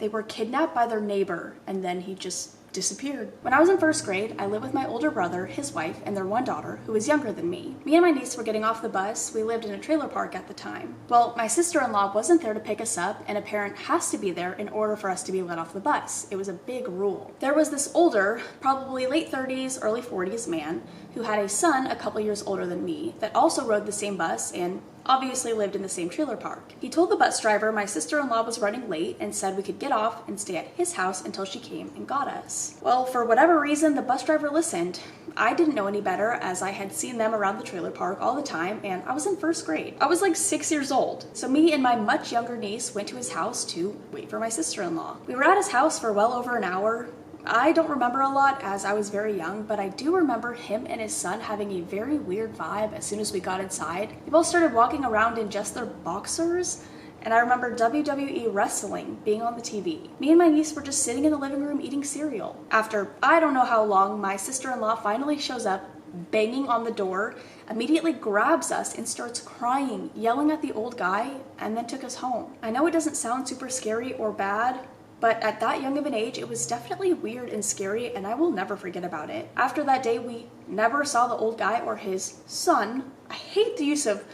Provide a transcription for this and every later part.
they were kidnapped by their neighbor, and then he just disappeared. When I was in first grade, I lived with my older brother, his wife, and their one daughter, who was younger than me. Me and my niece were getting off the bus. We lived in a trailer park at the time. Well, my sister-in-law wasn't there to pick us up, and a parent has to be there in order for us to be let off the bus. It was a big rule. There was this older, probably late 30s, early 40s man who had a son a couple years older than me that also rode the same bus and obviously lived in the same trailer park. He told the bus driver my sister-in-law was running late and said we could get off and stay at his house until she came and got us. Well, for whatever reason, the bus driver listened. I didn't know any better as I had seen them around the trailer park all the time, and I was in first grade. I was like 6 years old. So me and my much younger niece went to his house to wait for my sister-in-law. We were at his house for well over an hour. I don't remember a lot as I was very young, but I do remember him and his son having a very weird vibe as soon as we got inside. They both started walking around in just their boxers, and I remember WWE wrestling being on the TV. Me and my niece were just sitting in the living room eating cereal. After I don't know how long, my sister-in-law finally shows up, banging on the door, immediately grabs us and starts crying, yelling at the old guy, and then took us home. I know it doesn't sound super scary or bad, but at that young of an age, it was definitely weird and scary, and I will never forget about it. After that day, we never saw the old guy or his son. I hate the use of,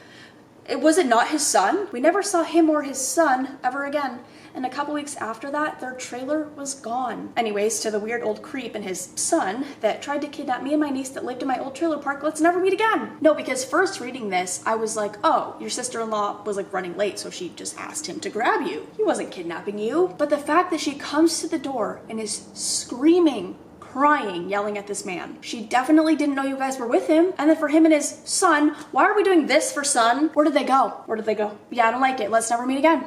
was it not his son? We never saw him or his son ever again. And a couple weeks after that, their trailer was gone. Anyways, to the weird old creep and his son that tried to kidnap me and my niece that lived in my old trailer park, let's never meet again. No, because first reading this, I was like, oh, your sister-in-law was like running late, so she just asked him to grab you. He wasn't kidnapping you. But the fact that she comes to the door and is screaming, crying, yelling at this man. She definitely didn't know you guys were with him. And then for him and his son, why are we doing this for son? Where did they go? Where did they go? Yeah, I don't like it. Let's never meet again.